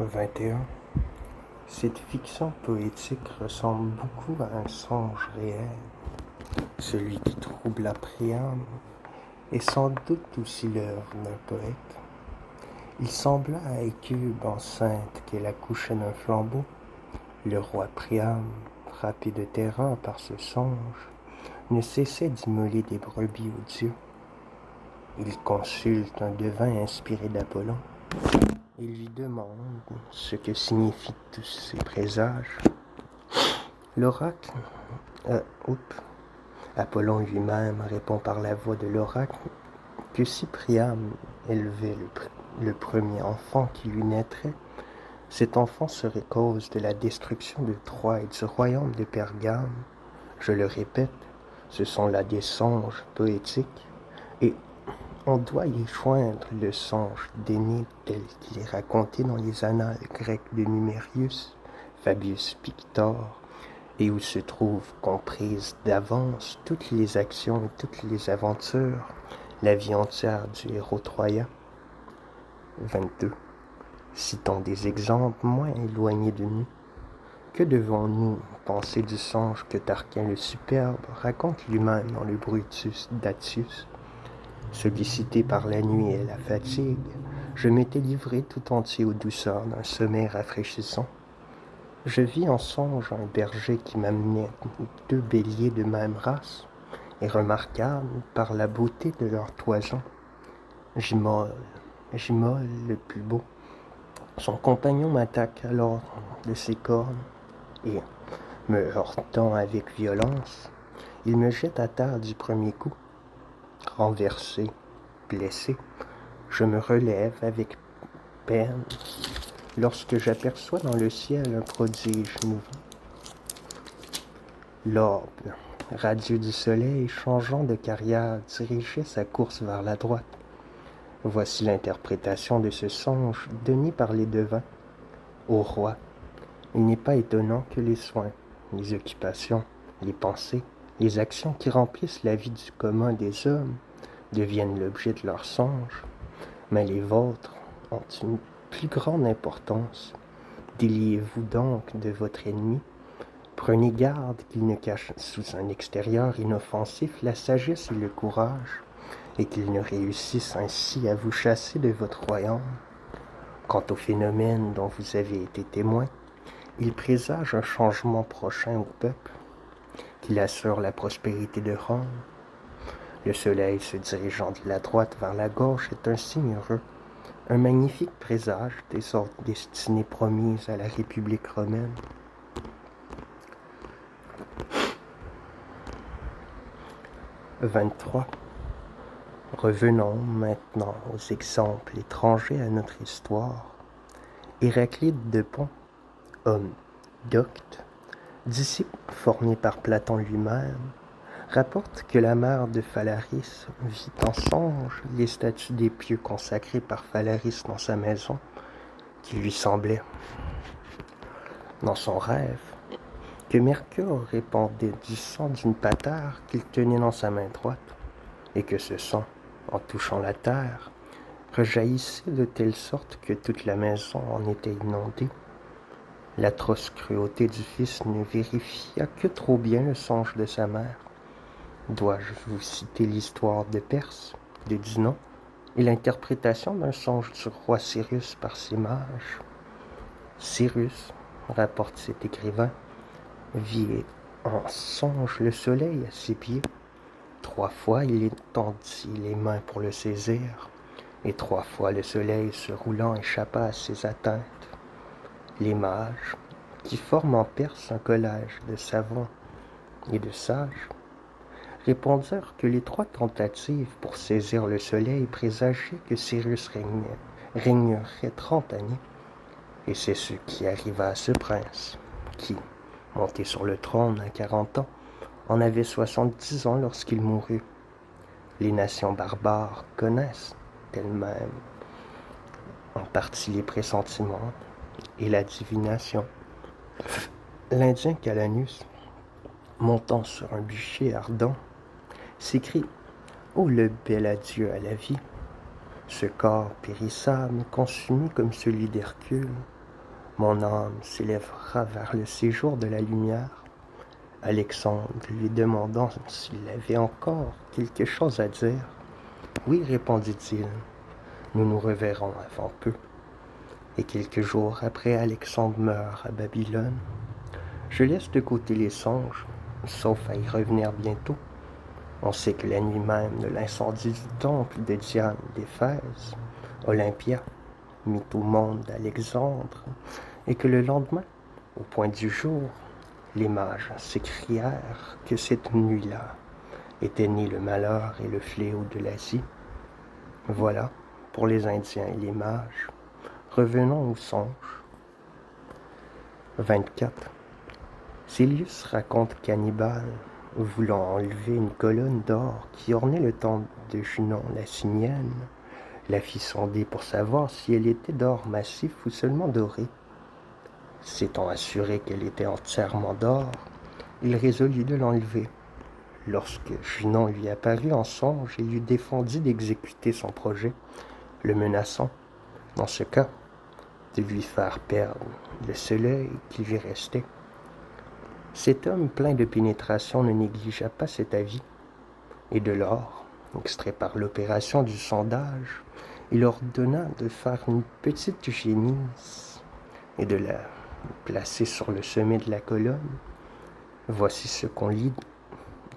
21. Cette fiction poétique ressemble beaucoup à un songe réel, celui qui trouble la Priam est sans doute aussi l'œuvre d'un poète. Il sembla à Hécube enceinte qu'elle accouchait d'un flambeau. Le roi Priam, frappé de terreur par ce songe, ne cessait d'immoler des brebis aux dieux. Il consulte un devin inspiré d'Apollon. Il lui demande ce que signifient tous ces présages. L'oracle, Apollon lui-même répond par la voix de l'oracle que si Priam élevait le premier enfant qui lui naîtrait, cet enfant serait cause de la destruction de Troie et du royaume de Pergame. Je le répète, ce sont là des songes poétiques, et on doit y joindre le songe d'Énée tel qu'il est raconté dans les annales grecques de Numérius, Fabius Pictor, et où se trouvent comprises d'avance toutes les actions et toutes les aventures, la vie entière du héros troyen. 22. Citons des exemples moins éloignés de nous. Que devons-nous penser du songe que Tarquin le Superbe raconte lui-même dans le Brutus d'Attius? Sollicité par la nuit et la fatigue, je m'étais livré tout entier aux douceurs d'un sommeil rafraîchissant. Je vis en songe un berger qui m'amenait 2 béliers de même race, et remarquables par la beauté de leur toison. J'immole le plus beau. Son compagnon m'attaque alors de ses cornes, et, me heurtant avec violence, il me jette à terre du premier coup. Renversé, blessé, je me relève avec peine lorsque j'aperçois dans le ciel un prodige nouveau. L'orbe, radieux du soleil, changeant de carrière, dirigeait sa course vers la droite. Voici l'interprétation de ce songe donné par les devins. Ô roi, il n'est pas étonnant que les soins, les occupations, les pensées, les actions qui remplissent la vie du commun des hommes deviennent l'objet de leurs songes, mais les vôtres ont une plus grande importance. Déliez-vous donc de votre ennemi. Prenez garde qu'il ne cache sous un extérieur inoffensif la sagesse et le courage, et qu'il ne réussisse ainsi à vous chasser de votre royaume. Quant au phénomène dont vous avez été témoin, il présage un changement prochain au peuple, qu'il assure la prospérité de Rome. Le soleil se dirigeant de la droite vers la gauche est un signe heureux, un magnifique présage des autres destinées promises à la République romaine. « 23. Revenons maintenant aux exemples étrangers à notre histoire. Héraclite de Pont, homme docte, disciple formé par Platon lui-même, rapporte que la mère de Phalaris vit en songe les statues des pieux consacrés par Phalaris dans sa maison, qui lui semblait, dans son rêve, que Mercure répandait du sang d'une patère qu'il tenait dans sa main droite, et que ce sang, en touchant la terre, rejaillissait de telle sorte que toute la maison en était inondée. L'atroce cruauté du fils ne vérifia que trop bien le songe de sa mère. Dois-je vous citer l'histoire de Perse, de Dinon, et l'interprétation d'un songe du roi Cyrus par ses mages? Cyrus, rapporte cet écrivain, vit en songe le soleil à ses pieds. 3 fois il étendit les mains pour le saisir, et 3 fois le soleil se roulant échappa à ses atteintes. Les mages, qui forment en Perse un collège de savants et de sages, répondirent que les 3 tentatives pour saisir le soleil présageaient que Cyrus régnerait 30 années. Et c'est ce qui arriva à ce prince, qui, monté sur le trône à 40 ans, en avait 70 ans lorsqu'il mourut. Les nations barbares connaissent elles-mêmes en partie les pressentiments et la divination. L'Indien Calanus, montant sur un bûcher ardent, s'écrie « Oh le bel adieu à la vie ! Ce corps périssable, consumé comme celui d'Hercule, Mon âme s'élèvera vers le séjour de la lumière. Alexandre lui demandant s'il avait encore quelque chose à dire. Oui, répondit-il, nous nous reverrons avant peu. Et quelques jours après, Alexandre meurt à Babylone. Je laisse de côté les songes, sauf à y revenir bientôt. On sait que la nuit même de l'incendie du temple de Diane d'Éphèse, Olympia mit au monde Alexandre, et que le lendemain, au point du jour, les mages s'écrièrent que cette nuit-là était né le malheur et le fléau de l'Asie. Voilà, pour les Indiens et les mages. Revenons aux songes. 24. Célius raconte qu'Hannibal, voulant enlever une colonne d'or qui ornait le temple de Junon la Simienne, la fit sonder pour savoir si elle était d'or massif ou seulement doré. S'étant assuré qu'elle était entièrement d'or, il résolut de l'enlever. Lorsque Junon lui apparut en songe et lui défendit d'exécuter son projet, le menaçant, dans ce cas, de lui faire perdre le seul œil qui lui restait. Cet homme plein de pénétration ne négligea pas cet avis, et de l'or, extrait par l'opération du sondage, il ordonna de faire une petite génisse et de la placer sur le sommet de la colonne. Voici ce qu'on lit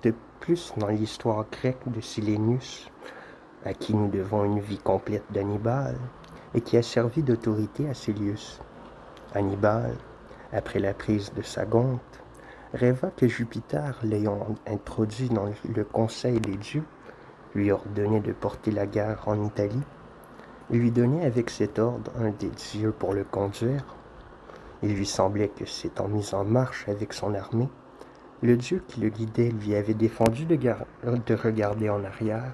de plus dans l'histoire grecque de Silénius, à qui nous devons une vie complète d'Hannibal, et qui a servi d'autorité à Célius. Hannibal, après la prise de Sagonte, rêva que Jupiter, l'ayant introduit dans le conseil des dieux, lui ordonnait de porter la guerre en Italie. Il lui donnait avec cet ordre un des dieux pour le conduire. Il lui semblait que, s'étant mis en marche avec son armée, le dieu qui le guidait lui avait défendu de regarder en arrière,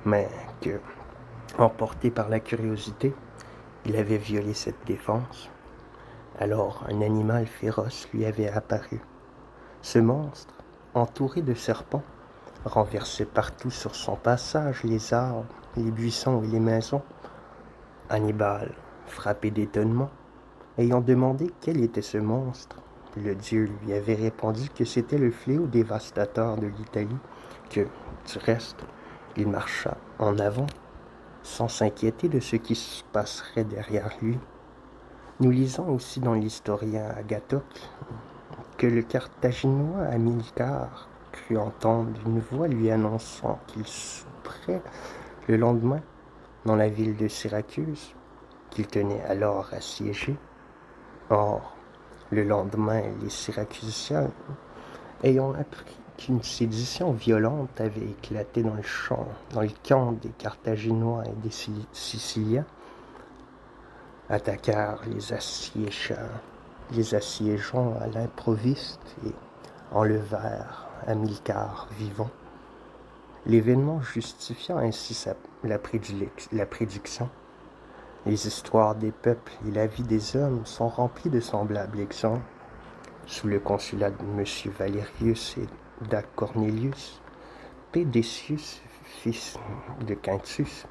mais que, emporté par la curiosité, il avait violé cette défense. Alors un animal féroce lui avait apparu. Ce monstre, entouré de serpents, renversait partout sur son passage les arbres, les buissons et les maisons. Hannibal, frappé d'étonnement, ayant demandé quel était ce monstre, le dieu lui avait répondu que c'était le fléau dévastateur de l'Italie, que, du reste, il marcha en avant, sans s'inquiéter de ce qui se passerait derrière lui. Nous lisons aussi dans l'historien Agathocle que le Carthaginois Hamilcar crut entendre une voix lui annonçant qu'il souperait le lendemain dans la ville de Syracuse, qu'il tenait alors assiégée. Or, le lendemain, les Syracusiens, ayant appris qu'une sédition violente avait éclaté dans le camp des Carthaginois et des Siciliens, attaquèrent les assiégeants à l'improviste et enlevèrent Hamilcar vivant. L'événement justifiant ainsi la prédiction. Les histoires des peuples et la vie des hommes sont remplies de semblables exemples. Sous le consulat de M. Valerius et d'Acornelius, P. Decius, fils de Quintus,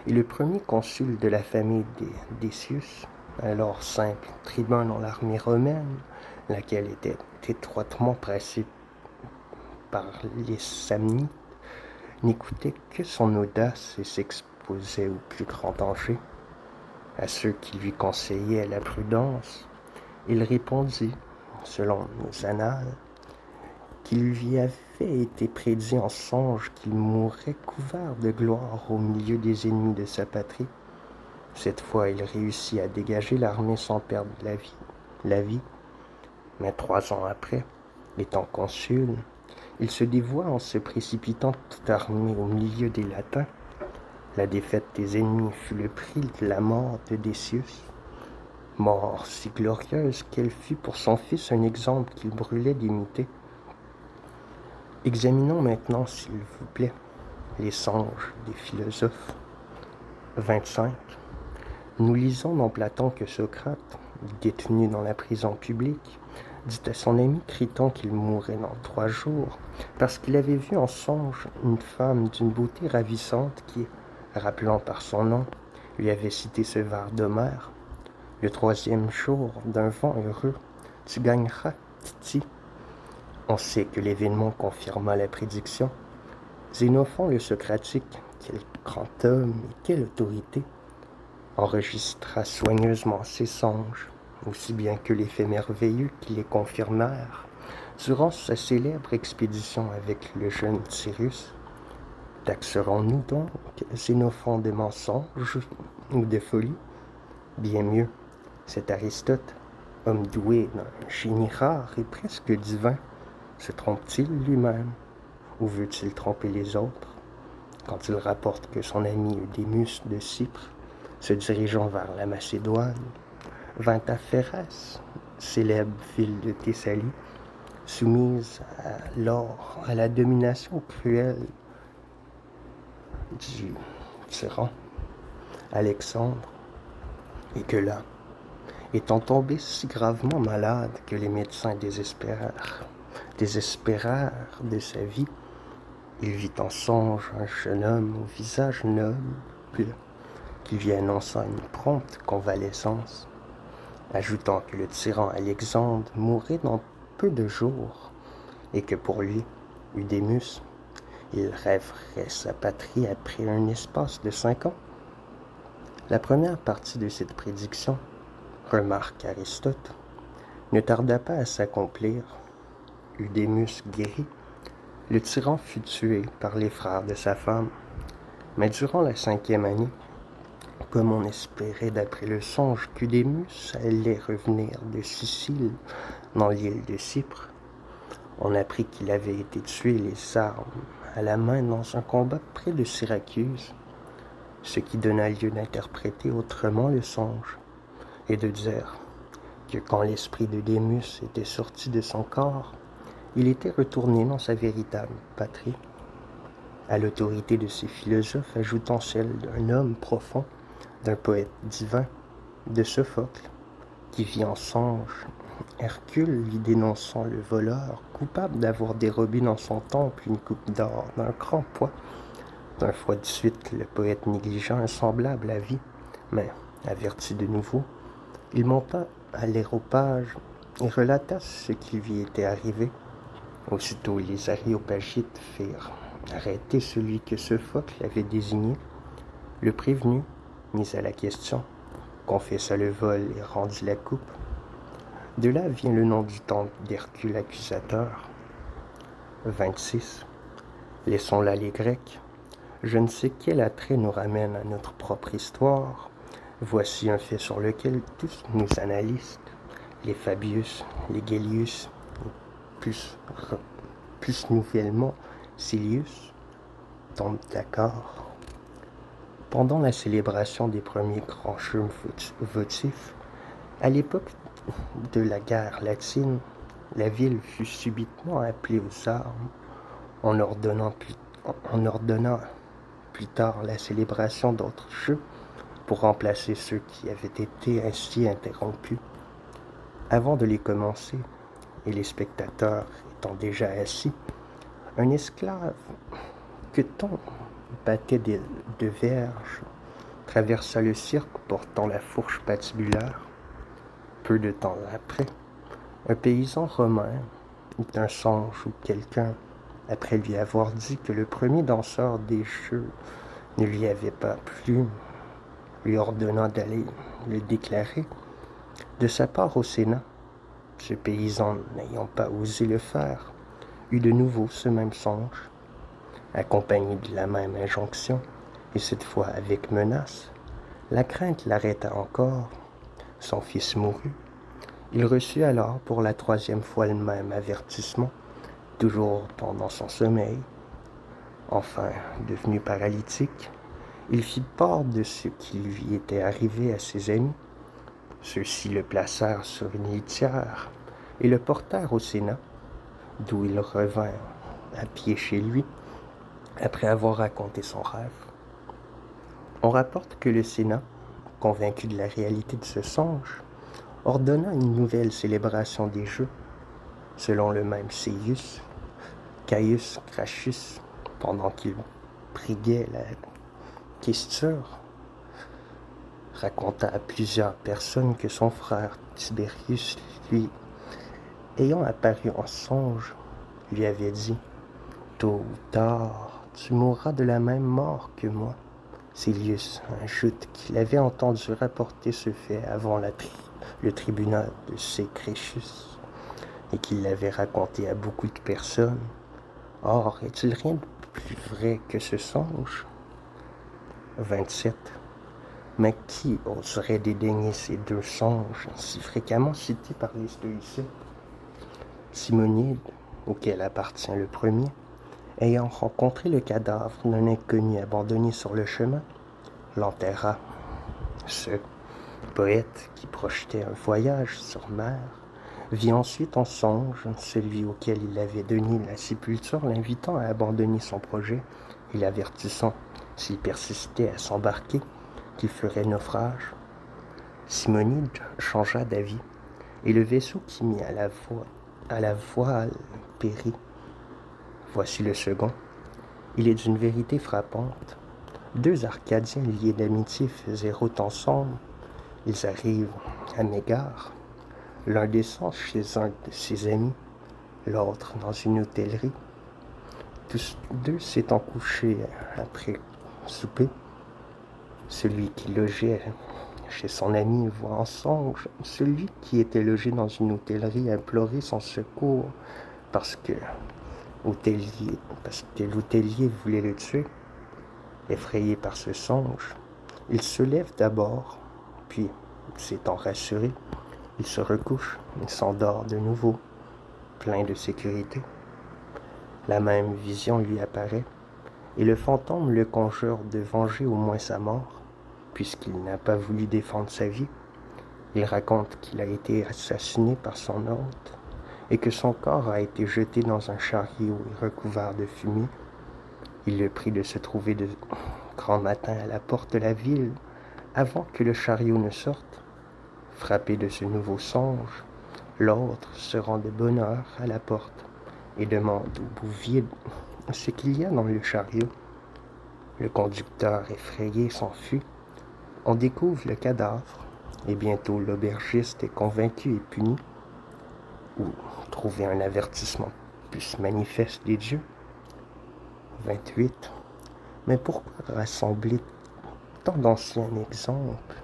est le premier consul de la famille des Decius, alors simple tribun dans l'armée romaine, laquelle était étroitement pressée par les Samnites, n'écoutait que son audace et s'exposait au plus grand danger. À ceux qui lui conseillaient la prudence, il répondit, selon nos annales, qu'il lui avait été prédit en songe qu'il mourrait couvert de gloire au milieu des ennemis de sa patrie. Cette fois, il réussit à dégager l'armée sans perdre la vie. Mais 3 ans après, étant consul, il se dévoua en se précipitant tout armé au milieu des Latins. La défaite des ennemis fut le prix de la mort de Decius. Mort si glorieuse qu'elle fut pour son fils un exemple qu'il brûlait d'imiter. Examinons maintenant, s'il vous plaît, les songes des philosophes. 25. Nous lisons dans Platon que Socrate, détenu dans la prison publique, dit à son ami Criton qu'il mourrait dans 3 jours, parce qu'il avait vu en songe une femme d'une beauté ravissante qui, rappelant par son nom, lui avait cité ce vers d'Homère. Le troisième jour d'un vent heureux, tu gagneras, Titi. On sait que l'événement confirma la prédiction. Xénophon le Socratique, quel grand homme et quelle autorité, enregistra soigneusement ses songes, aussi bien que les faits merveilleux qui les confirmèrent, durant sa célèbre expédition avec le jeune Cyrus. Taxerons-nous donc Xénophon de mensonge ou de folie? Bien mieux, cet Aristote, homme doué d'un génie rare et presque divin, se trompe-t-il lui-même ou veut-il tromper les autres quand il rapporte que son ami Eudémus de Cypre, se dirigeant vers la Macédoine, vint à Phéras, célèbre ville de Thessalie, soumise alors à la domination cruelle du tyran Alexandre, et que là, étant tombé si gravement malade que les médecins désespérèrent de sa vie, il vit en songe un jeune homme au visage noble qui lui annonça une prompte convalescence, ajoutant que le tyran Alexandre mourrait dans peu de jours et que pour lui, Eudémus, il rêverait sa patrie après un espace de 5 ans. La première partie de cette prédiction, remarque Aristote, ne tarda pas à s'accomplir. Eudémus guérit, le tyran fut tué par les frères de sa femme. Mais durant la 5e année, comme on espérait d'après le songe qu'Eudémus allait revenir de Sicile dans l'île de Cypre, on apprit qu'il avait été tué les armes à la main dans un combat près de Syracuse, ce qui donna lieu d'interpréter autrement le songe et de dire que quand l'esprit d'Eudémus était sorti de son corps, il était retourné dans sa véritable patrie, à l'autorité de ces philosophes ajoutant celle d'un homme profond, d'un poète divin, de Sophocle, qui vit en songe Hercule lui dénonçant le voleur coupable d'avoir dérobé dans son temple une coupe d'or d'un grand poids. D'un fois de suite, le poète négligea un semblable avis, mais, averti de nouveau, il monta à l'aéropage et relata ce qui lui était arrivé. Aussitôt, les aréopagites firent arrêter celui que Sophocle avait désigné. Le prévenu, mis à la question, confessa le vol et rendit la coupe. De là vient le nom du temple d'Hercule accusateur. 26. Laissons là les Grecs. Je ne sais quel attrait nous ramène à notre propre histoire. Voici un fait sur lequel tous nos analystes, les Fabius, les Gellius, plus nouvellement Silius, tombent d'accord. Pendant la célébration des premiers grands jeux votifs, à l'époque de la guerre latine, la ville fut subitement appelée aux armes, en ordonnant plus tard la célébration d'autres jeux pour remplacer ceux qui avaient été ainsi interrompus. Avant de les commencer, et les spectateurs étant déjà assis, un esclave que ton battait de verge traversa le cirque portant la fourche patibulaire. Peu de temps après, un paysan romain eut un songe où quelqu'un, après lui avoir dit que le premier danseur des jeux ne lui avait pas plu, lui ordonnant d'aller le déclarer. De sa part au Sénat, ce paysan, n'ayant pas osé le faire, eut de nouveau ce même songe, accompagné de la même injonction, et cette fois avec menace. La crainte l'arrêta encore. Son fils mourut. Il reçut alors pour la 3e fois le même avertissement, toujours pendant son sommeil. Enfin, devenu paralytique, il fit part de ce qui lui était arrivé à ses amis. Ceux-ci le placèrent sur une litière et le portèrent au Sénat, d'où il revint à pied chez lui, après avoir raconté son rêve. On rapporte que le Sénat, convaincu de la réalité de ce songe, ordonna une nouvelle célébration des Jeux, selon le même Caius Gracchus, pendant qu'il briguait la questure. raconta à plusieurs personnes que son frère Tibérius, lui, ayant apparu en songe, lui avait dit « Tôt ou tard, tu mourras de la même mort que moi. » Célius ajoute qu'il avait entendu rapporter ce fait avant le tribunal de Sécrétius et qu'il l'avait raconté à beaucoup de personnes. Or, est-il rien de plus vrai que ce songe? 27. Mais qui oserait dédaigner ces deux songes si fréquemment cités par les stoïciens? Simonide, auquel appartient le premier, ayant rencontré le cadavre d'un inconnu abandonné sur le chemin, l'enterra. Ce poète, qui projetait un voyage sur mer, vit ensuite en songe celui auquel il avait donné la sépulture, l'invitant à abandonner son projet et l'avertissant, s'il persistait à s'embarquer, qu'il ferait naufrage. Simonide changea d'avis, et le vaisseau qui mit à la voile périt. Voici le second. Il est d'une vérité frappante. Deux Arcadiens liés d'amitié faisaient route ensemble. Ils arrivent à Mégare. L'un descend chez un de ses amis, l'autre dans une hôtellerie. Tous deux s'étant couchés après souper, celui qui logeait chez son ami voit en songe celui qui était logé dans une hôtellerie implorer son secours parce que l'hôtelier voulait le tuer. Effrayé par ce songe, il se lève d'abord, puis, s'étant rassuré, il se recouche et s'endort de nouveau, plein de sécurité. La même vision lui apparaît, et le fantôme le conjure de venger au moins sa mort, puisqu'il n'a pas voulu défendre sa vie. Il raconte qu'il a été assassiné par son hôte, et que son corps a été jeté dans un chariot recouvert de fumée. Il le prie de se trouver de grand matin à la porte de la ville, avant que le chariot ne sorte. Frappé de ce nouveau songe, l'autre se rend de bonne heure à la porte et demande au bouvier ce qu'il y a dans le chariot. Le conducteur effrayé s'enfuit. On découvre le cadavre, et bientôt l'aubergiste est convaincu et puni, ou trouver un avertissement plus manifeste des dieux. 28. Mais pourquoi rassembler tant d'anciens exemples?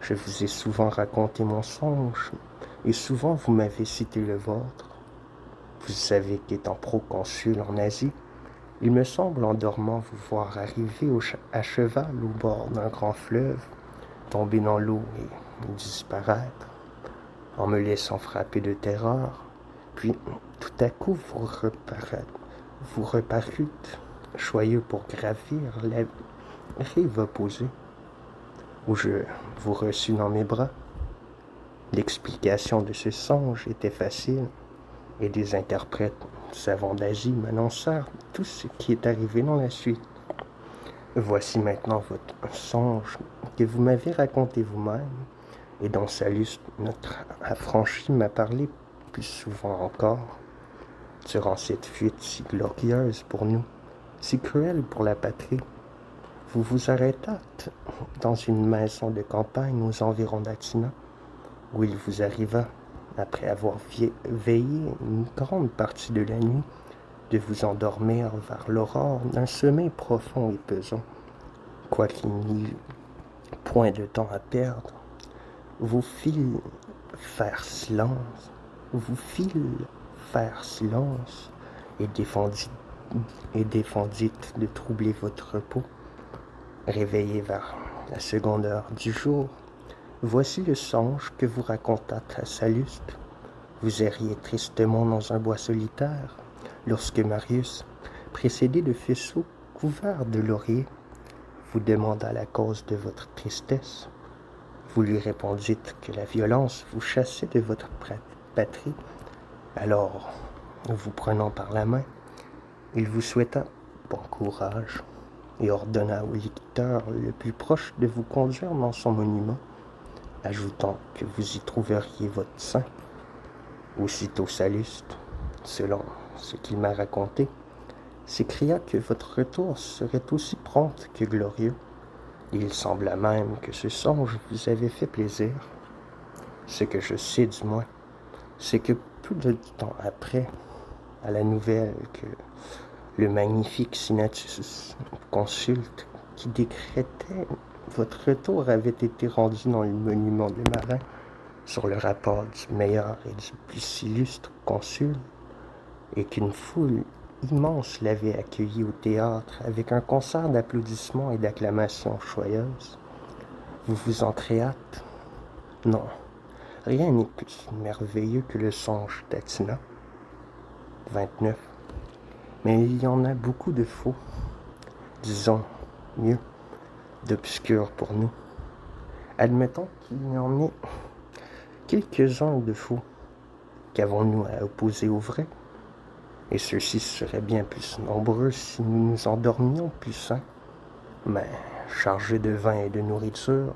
Je vous ai souvent raconté mon songe, et souvent vous m'avez cité le vôtre. Vous savez qu'étant proconsul en Asie, il me semble en dormant vous voir arriver à cheval au bord d'un grand fleuve, tomber dans l'eau et disparaître, en me laissant frapper de terreur, puis tout à coup vous reparûtes, joyeux pour gravir la rive opposée, où je vous reçus dans mes bras. L'explication de ce songe était facile, et des interprètes savants d'Asie m'annoncèrent tout ce qui est arrivé dans la suite. Voici maintenant votre songe que vous m'avez raconté vous-même, et dont Sallust, notre affranchi, m'a parlé plus souvent encore. Durant cette fuite si glorieuse pour nous, si cruelle pour la patrie, vous vous arrêtâtes dans une maison de campagne aux environs d'Atina, où il vous arriva, après avoir veillé une grande partie de la nuit, de vous endormir vers l'aurore d'un sommeil profond et pesant. Quoiqu'il n'y eût point de temps à perdre, vous fîtes faire silence, et défendîtes de troubler votre repos. Réveillé vers la seconde heure du jour, voici le songe que vous racontâtes à Sallust. Vous erriez tristement dans un bois solitaire, lorsque Marius, précédé de faisceaux couverts de lauriers, vous demanda la cause de votre tristesse. Vous lui répondîtes que la violence vous chassait de votre patrie. Alors, vous prenant par la main, il vous souhaita bon courage et ordonna au lecteur le plus proche de vous conduire dans son monument, ajoutant que vous y trouveriez votre saint. Aussitôt Sallust, selon ce qu'il m'a raconté, s'écria que votre retour serait aussi prompt que glorieux, Il sembla même que ce songe vous avait fait plaisir. Ce que je sais du moins, c'est que peu de temps après, à la nouvelle que le magnifique Sinatus consulte qui décrétait votre retour avait été rendu dans le monument des marins sur le rapport du meilleur et du plus illustre consul, et qu'une foule immense l'avait accueilli au théâtre avec un concert d'applaudissements et d'acclamations joyeuses. Vous vous en créâtes? Non, rien n'est plus merveilleux que le songe d'Atina. 29. Mais il y en a beaucoup de faux, disons mieux, d'obscurs pour nous. Admettons qu'il y en ait quelques-uns de faux. Qu'avons-nous à opposer au vrai? Et ceux-ci seraient bien plus nombreux si nous nous endormions plus sains. Mais, chargés de vin et de nourriture,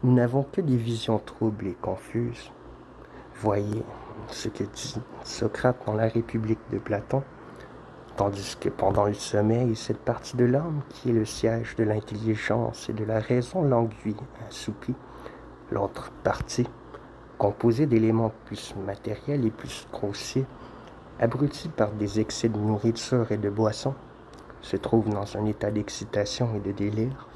nous n'avons que des visions troubles et confuses. Voyez ce que dit Socrate dans la République de Platon, tandis que pendant le sommeil, cette partie de l'âme qui est le siège de l'intelligence et de la raison languit, assoupie, l'autre partie, composée d'éléments plus matériels et plus grossiers, abrutis par des excès de nourriture et de boisson, se trouve dans un état d'excitation et de délire.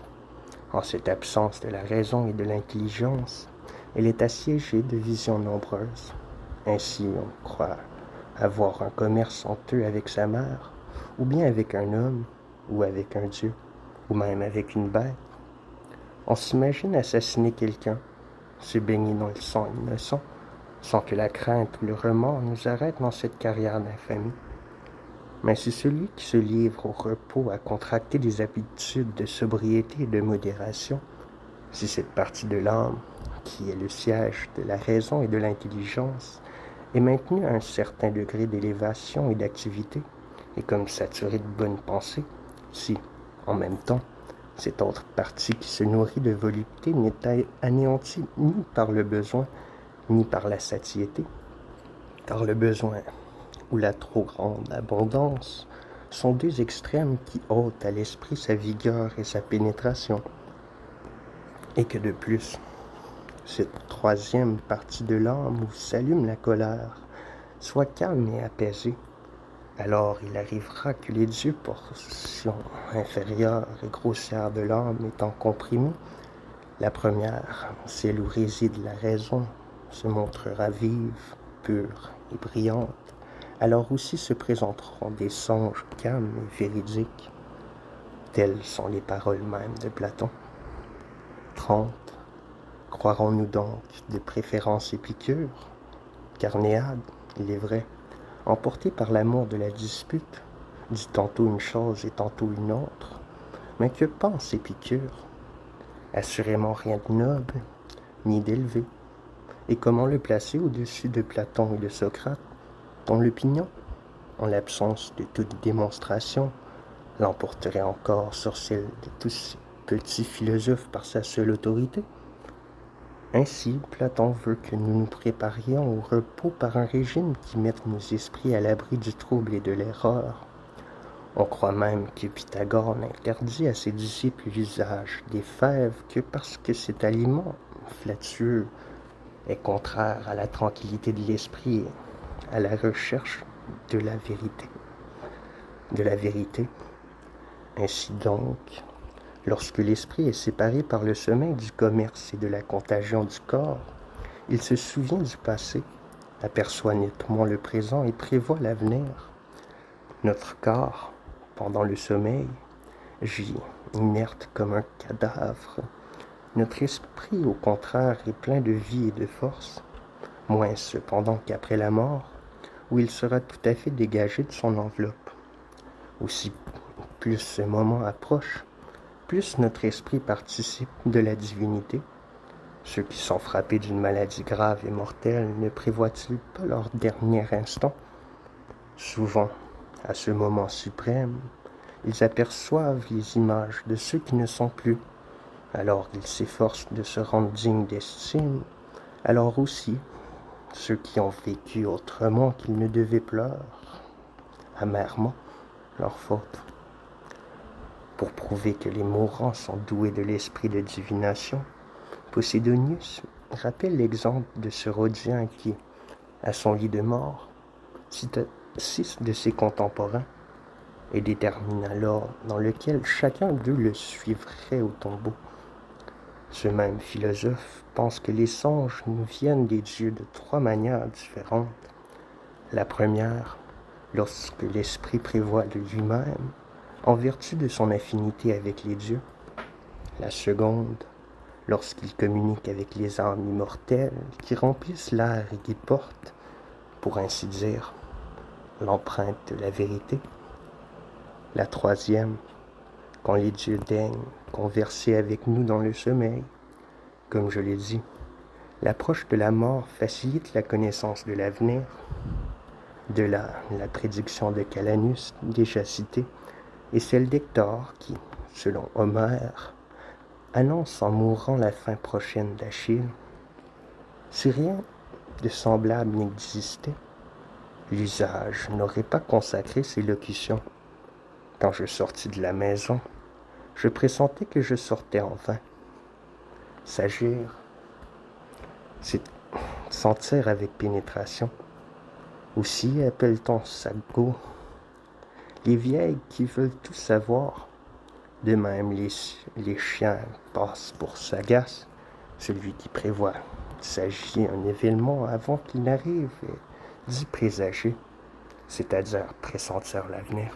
En cette absence de la raison et de l'intelligence, elle est assiégée de visions nombreuses. Ainsi, on croit avoir un commerce honteux avec sa mère, ou bien avec un homme, ou avec un dieu, ou même avec une bête. On s'imagine assassiner quelqu'un, se baigner dans le sang innocent, sans que la crainte ou le remords nous arrêtent dans cette carrière d'infamie. Mais c'est celui qui se livre au repos à contracter des habitudes de sobriété et de modération, si cette partie de l'âme, qui est le siège de la raison et de l'intelligence, est maintenue à un certain degré d'élévation et d'activité, et comme saturée de bonnes pensées, si, en même temps, cette autre partie qui se nourrit de volupté n'est anéantie ni par le besoin, ni par la satiété, car le besoin ou la trop grande abondance sont deux extrêmes qui ôtent à l'esprit sa vigueur et sa pénétration, et que de plus, cette troisième partie de l'âme où s'allume la colère soit calme et apaisée, alors il arrivera que les dieux, portions inférieures et grossières de l'âme étant comprimées, la première, celle où réside la raison, se montrera vive, pure et brillante. Alors aussi se présenteront des songes calmes et véridiques. Telles sont les paroles mêmes de Platon. 30. Croirons-nous donc de préférence Épicure, Carnéade, il est vrai, emporté par l'amour de la dispute, dit tantôt une chose et tantôt une autre. Mais que pense Épicure? Assurément rien de noble, ni d'élevé. Et comment le placer au-dessus de Platon et de Socrate, dont l'opinion, en l'absence de toute démonstration, l'emporterait encore sur celle de tous ces petits philosophes par sa seule autorité? Ainsi, Platon veut que nous nous préparions au repos par un régime qui mette nos esprits à l'abri du trouble et de l'erreur. On croit même que Pythagore n'interdit à ses disciples l'usage des fèves que parce que cet aliment flatueux est contraire à la tranquillité de l'esprit et à la recherche de la vérité. Ainsi donc, lorsque l'esprit est séparé par le sommeil du commerce et de la contagion du corps, il se souvient du passé, aperçoit nettement le présent et prévoit l'avenir. Notre corps, pendant le sommeil, gît inerte comme un cadavre. Notre esprit, au contraire, est plein de vie et de force, moins cependant qu'après la mort, où il sera tout à fait dégagé de son enveloppe. Aussi, plus ce moment approche, plus notre esprit participe de la divinité. Ceux qui sont frappés d'une maladie grave et mortelle ne prévoient-ils pas leur dernier instant? Souvent, à ce moment suprême, ils aperçoivent les images de ceux qui ne sont plus. Alors ils s'efforcent de se rendre dignes d'estime. Alors aussi, ceux qui ont vécu autrement qu'ils ne devaient pleurent amèrement leur faute. Pour prouver que les mourants sont doués de l'esprit de divination, Posédonius rappelle l'exemple de ce Rhodien qui, à son lit de mort, cita 6 de ses contemporains et détermina l'ordre dans lequel chacun d'eux le suivrait au tombeau. Ce même philosophe pense que les songes nous viennent des dieux de 3 manières différentes. La première, lorsque l'esprit prévoit de lui-même, en vertu de son affinité avec les dieux. La seconde, lorsqu'il communique avec les âmes immortelles qui remplissent l'air et qui portent, pour ainsi dire, l'empreinte de la vérité. La troisième, quand les dieux daignent converser avec nous dans le sommeil. Comme je l'ai dit, l'approche de la mort facilite la connaissance de l'avenir. De là, la prédiction de Calanus, déjà citée, et celle d'Hector qui, selon Homère, annonce en mourant la fin prochaine d'Achille. Si rien de semblable n'existait, l'usage n'aurait pas consacré ces locutions. Quand je sortis de la maison, je pressentais que je sortais en vain. S'agir, c'est sentir avec pénétration. Aussi appelle-t-on Sago les vieilles qui veulent tout savoir. De même, les chiens passent pour sagaces. Celui qui prévoit s'agit un événement avant qu'il n'arrive et dit présager, c'est-à-dire pressentir l'avenir.